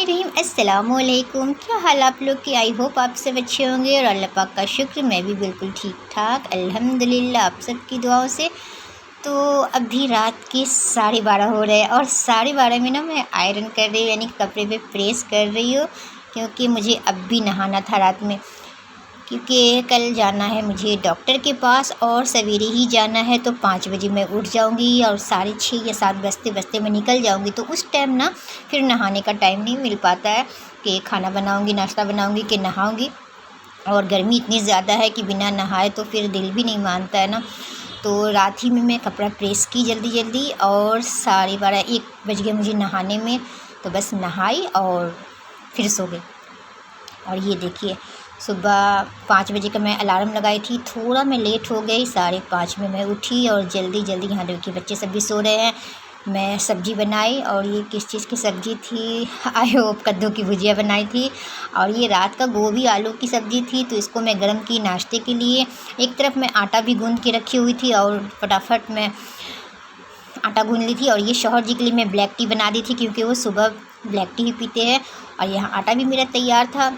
बिस्मिल्लाहिर्रहमानिर्रहीम। अस्सलामुअलैकुम। क्या हाल आप लोग की? आई होप आप सब अच्छे होंगे और अल्लाह पाक का शुक्र मैं भी बिल्कुल ठीक ठाक अल्हम्दुलिल्लाह आप सब की दुआओं से। तो अभी रात के 12:30 हो रहे हैं और 12:30 में ना मैं आयरन कर रही हूँ, यानी कपड़े पे प्रेस कर रही हूँ, क्योंकि मुझे अब भी नहाना था रात में, क्योंकि कल जाना है मुझे डॉक्टर के पास और सवेरे ही जाना है। तो 5 बजे मैं उठ जाऊंगी और 6:30 या 7 बजते बजते मैं निकल जाऊंगी। तो उस टाइम ना फिर नहाने का टाइम नहीं मिल पाता है कि खाना बनाऊंगी, नाश्ता बनाऊंगी कि नहाऊंगी। और गर्मी इतनी ज़्यादा है कि बिना नहाए तो फिर दिल भी नहीं मानता है ना। तो रात ही में मैं कपड़ा प्रेस की जल्दी जल्दी और 12:30 1 बज गया मुझे नहाने में। तो बस नहाई और फिर सो गई। और ये देखिए, सुबह 5 बजे का मैं अलार्म लगाई थी, थोड़ा मैं लेट हो गई, 5:30 में मैं उठी और जल्दी जल्दी यहाँ देखिए बच्चे सब भी सो रहे हैं। मैं सब्ज़ी बनाई और ये किस चीज़ की सब्ज़ी थी, आई होप कद्दू की भुजिया बनाई थी। और ये रात का गोभी आलू की सब्ज़ी थी, तो इसको मैं गरम की नाश्ते के लिए। एक तरफ मैं आटा भी गूँध के रखी हुई थी और फटाफट मैं आटा गूँध ली थी। और ये शौहर जी के लिए मैं ब्लैक टी बना दी थी, क्योंकि वो सुबह ब्लैक टी ही पीते हैं। और यहाँ आटा भी मेरा तैयार था,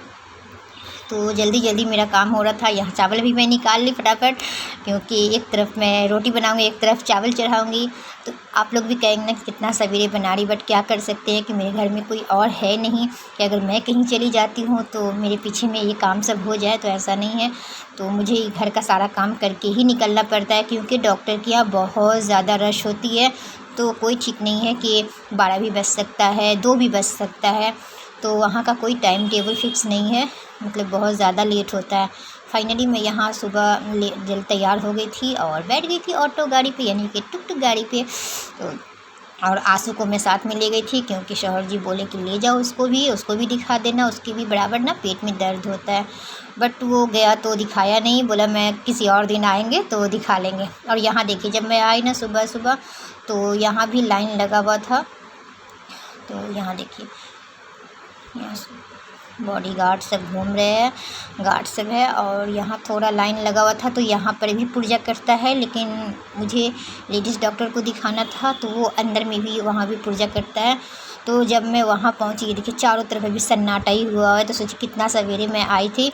तो जल्दी जल्दी मेरा काम हो रहा था। यहाँ चावल भी मैं निकाल ली फटाफट, क्योंकि एक तरफ मैं रोटी बनाऊंगी, एक तरफ चावल चढ़ाऊंगी। तो आप लोग भी कहेंगे ना कि कितना सवेरे बना रही, बट क्या कर सकते हैं कि मेरे घर में कोई और है नहीं कि अगर मैं कहीं चली जाती हूँ तो मेरे पीछे में ये काम सब हो जाए, तो ऐसा नहीं है। तो मुझे घर का सारा काम करके ही निकलना पड़ता है, क्योंकि डॉक्टर के यहाँ बहुत ज़्यादा रश होती है। तो कोई ठीक नहीं है कि 12 भी बज सकता है, 2 भी बज सकता है। तो वहाँ का कोई टाइम टेबल फिक्स नहीं है, मतलब बहुत ज़्यादा लेट होता है। फाइनली मैं यहाँ सुबह जल्द तैयार हो गई थी और बैठ गई थी ऑटो गाड़ी पे, यानी कि टुक टुक गाड़ी पे। तो और आंसू को मैं साथ में ले गई थी, क्योंकि शौहर जी बोले कि ले जाओ उसको भी दिखा देना, उसकी भी बराबर ना पेट में दर्द होता है। बट वो गया तो दिखाया नहीं, बोला मैं किसी और दिन आएंगे तो दिखा लेंगे। और यहाँ देखिए, जब मैं आई ना सुबह सुबह, तो यहाँ भी लाइन लगा हुआ था। तो यहाँ देखिए, यहाँ बॉडी गार्ड सब घूम रहे हैं, गार्ड सब है। और यहाँ थोड़ा लाइन लगा हुआ था, तो यहाँ पर भी पुर्जा करता है, लेकिन मुझे लेडीज़ डॉक्टर को दिखाना था, तो वो अंदर में भी वहाँ भी पुर्जा करता है। तो जब मैं वहाँ पहुँची, ये देखिए चारों तरफ अभी सन्नाटा ही हुआ है। तो सोचिए कितना सवेरे मैं आई थी,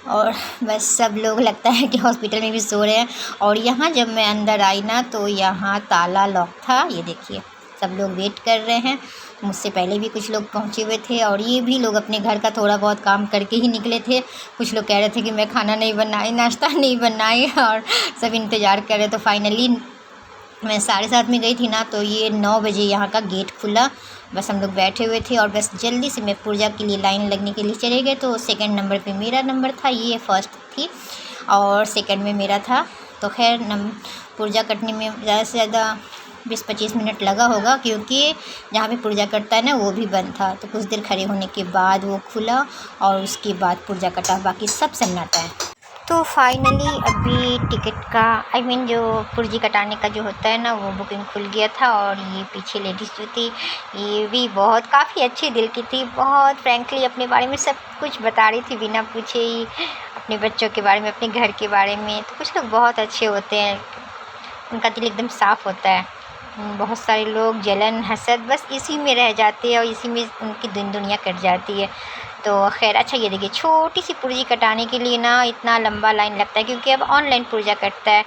और बस सब लोग लगता है कि हॉस्पिटल में भी सो रहे हैं। और यहाँ जब मैं अंदर आई ना, तो यहाँ ताला लॉक था। ये देखिए सब लोग वेट कर रहे हैं, मुझसे पहले भी कुछ लोग पहुँचे हुए थे, और ये भी लोग अपने घर का थोड़ा बहुत काम करके ही निकले थे। कुछ लोग कह रहे थे कि मैं खाना नहीं बनाई, नाश्ता नहीं बनाई, और सब इंतज़ार कर रहे। तो फाइनली मैं 7:30 में गई थी ना, तो ये 9 बजे यहाँ का गेट खुला। बस हम लोग बैठे हुए थे और बस जल्दी से मैं पुर्जा के लिए लाइन लगने के लिए चले गए। तो सेकंड नंबर पे मेरा नंबर था, ये फर्स्ट थी और सेकंड में मेरा था। तो खैर पुर्जा कटने में ज़्यादा से ज़्यादा 20-25 मिनट लगा होगा, क्योंकि जहाँ पे पुर्जा कटता है ना वो भी बंद था। तो कुछ देर खड़े होने के बाद वो खुला और उसके बाद पुर्जा कटा, बाकी सब सन्नाटा है। तो फाइनली अभी टिकट का जो पुर्जी कटाने का जो होता है ना, वो बुकिंग खुल गया था। और ये पीछे लेडीज़ जो थी, ये भी बहुत काफ़ी अच्छी दिल की थी, बहुत फ्रैंकली अपने बारे में सब कुछ बता रही थी बिना पूछे ही, अपने बच्चों के बारे में, अपने घर के बारे में। तो कुछ लोग बहुत अच्छे होते हैं, उनका दिल एकदम साफ़ होता है। बहुत सारे लोग जलन हसद बस इसी में रह जाते हैं और इसी में उनकी दुनिया कट जाती है। तो खैर अच्छा, ये देखिए छोटी सी पुर्जी कटाने के लिए ना इतना लंबा लाइन लगता है, क्योंकि अब ऑनलाइन पुर्जा कटता है।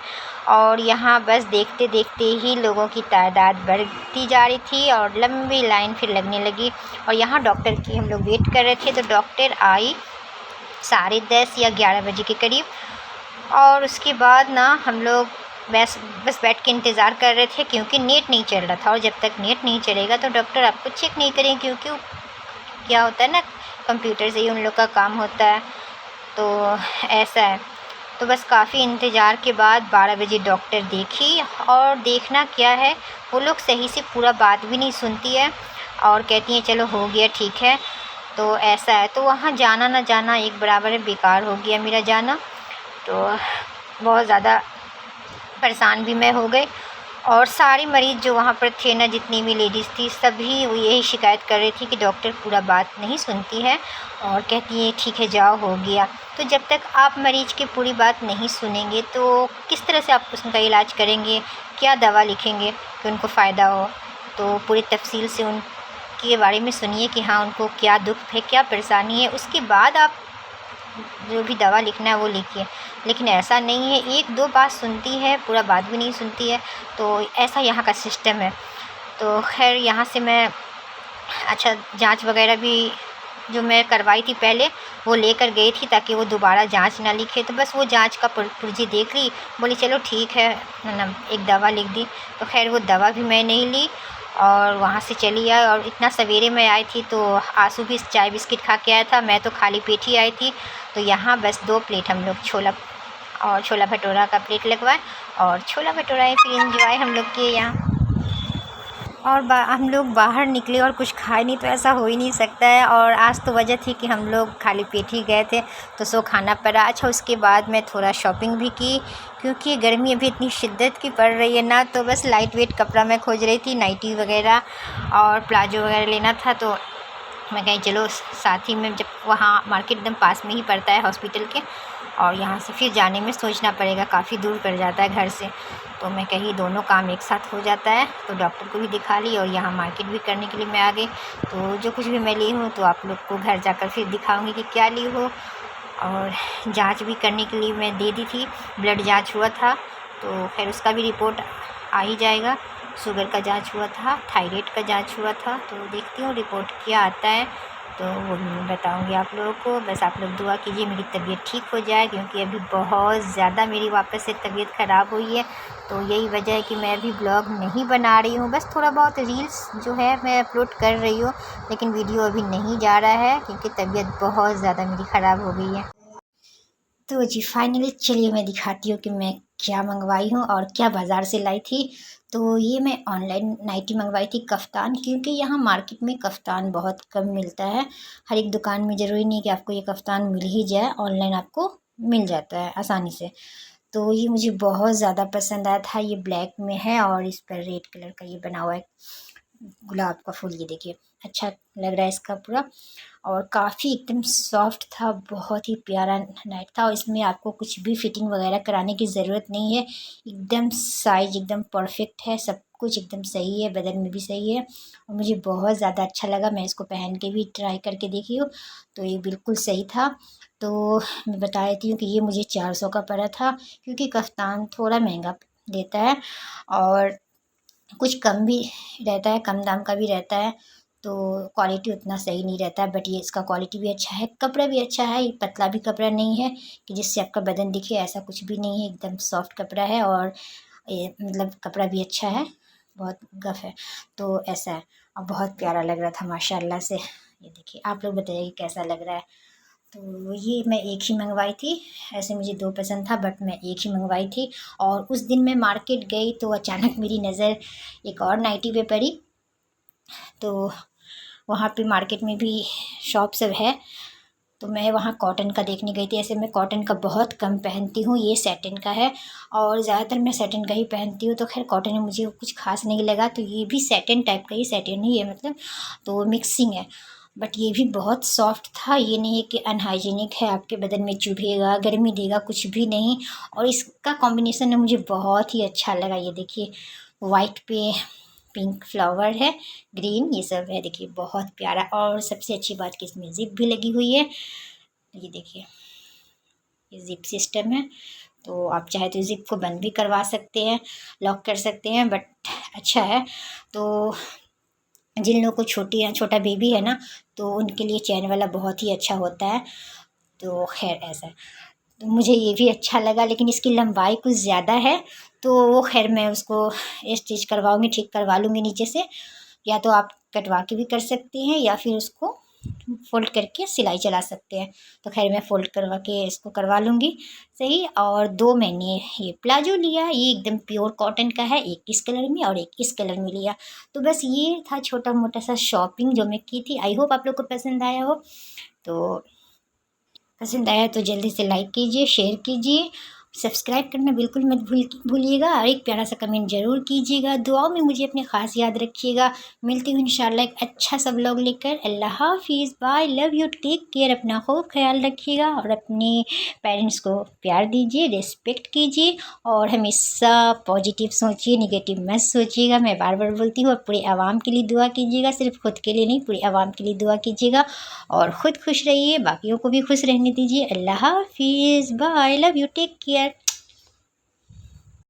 और यहाँ बस देखते देखते ही लोगों की तादाद बढ़ती जा रही थी और लंबी लाइन फिर लगने लगी। और यहाँ डॉक्टर की हम लोग वेट कर रहे थे। तो डॉक्टर आई 10:30 या 11 बजे के करीब। और उसके बाद ना हम लोग बस बैठ के इंतज़ार कर रहे थे, क्योंकि नेट नहीं चल रहा था। और जब तक नेट नहीं चलेगा तो डॉक्टर आपको चेक नहीं करेंगे, क्योंकि क्या होता है ना, कंप्यूटर से ही उन लोग का काम होता है। तो ऐसा है। तो बस काफ़ी इंतज़ार के बाद 12 बजे डॉक्टर देखी। और देखना क्या है, वो लोग सही से पूरा बात भी नहीं सुनती है और कहती हैं चलो हो गया ठीक है। तो ऐसा है। तो वहाँ जाना ना जाना एक बराबर है, बेकार हो गया मेरा जाना। तो बहुत ज़्यादा परेशान भी मैं हो गई। और सारी मरीज़ जो वहाँ पर थे ना, जितनी भी लेडीज़ थी, सभी वो यही शिकायत कर रही थी कि डॉक्टर पूरा बात नहीं सुनती है और कहती है ठीक है जाओ हो गया। तो जब तक आप मरीज़ की पूरी बात नहीं सुनेंगे तो किस तरह से आप उनका इलाज करेंगे, क्या दवा लिखेंगे कि उनको फ़ायदा हो। तो पूरी तफसील से के बारे में सुनिए कि हाँ उनको क्या दुख है, क्या परेशानी है, उसके बाद आप जो भी दवा लिखना है वो लिखिए। लेकिन ऐसा नहीं है, एक दो बात सुनती है, पूरा बात भी नहीं सुनती है। तो ऐसा यहाँ का सिस्टम है। तो खैर यहाँ से मैं अच्छा जांच वगैरह भी जो मैं करवाई थी पहले वो लेकर गई थी, ताकि वो दोबारा जांच ना लिखे। तो बस वो जांच का पुर्जी देख ली, बोली चलो ठीक है ना, एक दवा लिख दी। तो खैर वो दवा भी मैं नहीं ली और वहाँ से चली आई। और इतना सवेरे में आई थी तो आंसू भी चाय बिस्किट खा के आया था, मैं तो खाली पेट ही आई थी। तो यहाँ बस 2 प्लेट हम लोग छोला भटूरा का प्लेट लगवाए और छोला भटूरा फिर इंजॉय हम लोग किए यहाँ। और हम लोग बाहर निकले और कुछ खाए नहीं, तो ऐसा हो ही नहीं सकता है। और आज तो वजह थी कि हम लोग खाली पेट ही गए थे, तो सो खाना पड़ा। अच्छा उसके बाद मैं थोड़ा शॉपिंग भी की, क्योंकि गर्मी अभी इतनी शिद्दत की पड़ रही है ना, तो बस लाइट वेट कपड़ा मैं खोज रही थी, नाइटी वगैरह और प्लाजो वगैरह लेना था। तो मैं कहीं चलो साथ ही में, जब वहाँ मार्केट एकदम पास में ही पड़ता है हॉस्पिटल के, और यहाँ से फिर जाने में सोचना पड़ेगा, काफ़ी दूर पड़ जाता है घर से। तो मैं कहीं दोनों काम एक साथ हो जाता है। तो डॉक्टर को भी दिखा ली और यहाँ मार्केट भी करने के लिए मैं आ गई। तो जो कुछ भी मैं ली हूँ तो आप लोग को घर जाकर फिर दिखाऊंगी कि क्या ली हो। और जांच भी करने के लिए मैं दे दी थी, ब्लड जांच हुआ था, तो खैर उसका भी रिपोर्ट आ ही जाएगा। शुगर का जांच हुआ था, थायराइड का जांच हुआ था, तो देखती हूँ रिपोर्ट क्या आता है, तो वो भी मैं बताऊँगी आप लोगों को। बस आप लोग दुआ कीजिए मेरी तबीयत ठीक हो जाए, क्योंकि अभी बहुत ज़्यादा मेरी वापस से तबीयत ख़राब हुई है। तो यही वजह है कि मैं अभी ब्लॉग नहीं बना रही हूँ, बस थोड़ा बहुत रील्स जो है मैं अपलोड कर रही हूँ, लेकिन वीडियो अभी नहीं जा रहा है क्योंकि तबीयत बहुत ज़्यादा मेरी ख़राब हो गई है। तो जी फाइनली चलिए मैं दिखाती हूँ कि मैं क्या मंगवाई हूँ और क्या बाज़ार से लाई थी। तो ये मैं ऑनलाइन नाइटी मंगवाई थी कफ्तान, क्योंकि यहाँ मार्केट में कफ्तान बहुत कम मिलता है। हर एक दुकान में ज़रूरी नहीं कि आपको ये कफ्तान मिल ही जाए, ऑनलाइन आपको मिल जाता है आसानी से। तो ये मुझे बहुत ज़्यादा पसंद आया था। ये ब्लैक में है और इस पर रेड कलर का ये बना हुआ है गुलाब का फूल, ये देखिए अच्छा लग रहा है इसका पूरा। और काफ़ी एकदम सॉफ्ट था, बहुत ही प्यारा नाइट था। और इसमें आपको कुछ भी फिटिंग वगैरह कराने की ज़रूरत नहीं है, एकदम साइज एकदम परफेक्ट है, सब कुछ एकदम सही है, बदन में भी सही है। और मुझे बहुत ज़्यादा अच्छा लगा, मैं इसको पहन के भी ट्राई करके देखी हूँ, तो ये बिल्कुल सही था। तो मैं बता देती हूँ कि ये मुझे 400 का पड़ा था, क्योंकि कफ्तान थोड़ा महंगा देता है और कुछ कम भी रहता है, कम दाम का भी रहता है, तो क्वालिटी उतना सही नहीं रहता है। बट ये इसका क्वालिटी भी अच्छा है, कपड़ा भी अच्छा है, ये पतला भी कपड़ा नहीं है कि जिससे आपका बदन दिखे, ऐसा कुछ भी नहीं है, एकदम सॉफ्ट कपड़ा है। और ये मतलब कपड़ा भी अच्छा है, बहुत गफ है, तो ऐसा है। और बहुत प्यारा लग रहा था माशाल्लाह से। ये देखिए आप लोग बताइए कैसा लग रहा है। तो ये मैं एक ही मंगवाई थी, ऐसे मुझे 2 पसंद था बट मैं एक ही मंगवाई थी। और उस दिन मैं मार्केट गई तो अचानक मेरी नज़र एक और नाइटी पे पड़ी। तो वहाँ पे मार्केट में भी शॉप सब है, तो मैं वहाँ कॉटन का देखने गई थी। ऐसे मैं कॉटन का बहुत कम पहनती हूँ, ये सैटिन का है और ज़्यादातर मैं सैटिन का ही पहनती हूँ। तो खैर कॉटन में मुझे कुछ खास नहीं लगा, तो ये भी सैटिन टाइप का ही सैटिन ही है मतलब, तो मिक्सिंग है। बट ये भी बहुत सॉफ्ट था, ये नहीं है कि अनहाइजीनिक है, आपके बदन में चुभेगा, गर्मी देगा, कुछ भी नहीं। और इसका कॉम्बिनेशन मुझे बहुत ही अच्छा लगा। ये देखिए वाइट पे पिंक फ्लावर है, ग्रीन, ये सब है, देखिए बहुत प्यारा। और सबसे अच्छी बात कि इसमें जिप भी लगी हुई है, ये देखिए ये जिप सिस्टम है। तो आप चाहे तो जिप को बंद भी करवा सकते हैं, लॉक कर सकते हैं, बट अच्छा है। तो जिन लोगों को छोटा बेबी है ना, तो उनके लिए चैन वाला बहुत ही अच्छा होता है। तो खैर ऐसा है, तो मुझे ये भी अच्छा लगा, लेकिन इसकी लंबाई कुछ ज़्यादा है, तो वो खैर मैं उसको स्टिच करवाऊँगी, ठीक करवा लूँगी नीचे से। या तो आप कटवा के भी कर सकती हैं या फिर उसको फ़ोल्ड करके सिलाई चला सकते हैं। तो खैर मैं फ़ोल्ड करवा के इसको करवा लूँगी सही। और 2 मैंने ये प्लाजो लिया, ये एकदम प्योर कॉटन का है, एक इस कलर में और एक इस कलर में लिया। तो बस ये था छोटा मोटा सा शॉपिंग जो मैं की थी। आई होप आप लोग को पसंद आया हो। तो पसंद आया तो जल्दी से लाइक कीजिए, शेयर कीजिए, सब्सक्राइब करना बिल्कुल मत भूलिएगा और एक प्यारा सा कमेंट ज़रूर कीजिएगा। दुआओं में मुझे अपने ख़ास याद रखिएगा। मिलती हूँ इंशाल्लाह एक अच्छा सा व्लॉग लेकर। अल्लाह हाफिज़, bye, love you, take care. अपना खूब ख्याल रखिएगा और अपने पेरेंट्स को प्यार दीजिए, रिस्पेक्ट कीजिए और हमेशा पॉजिटिव सोचिए, निगेटिव मत सोचिएगा। मैं बार बार बोलती हूँ। और पूरे आवाम के लिए दुआ कीजिएगा, सिर्फ खुद के लिए नहीं, पूरे आवाम के लिए दुआ कीजिएगा। और ख़ुद खुश रहिए, बाकियों को भी खुश रहने दीजिए। अल्लाह हाफिज़, bye, love you, take care.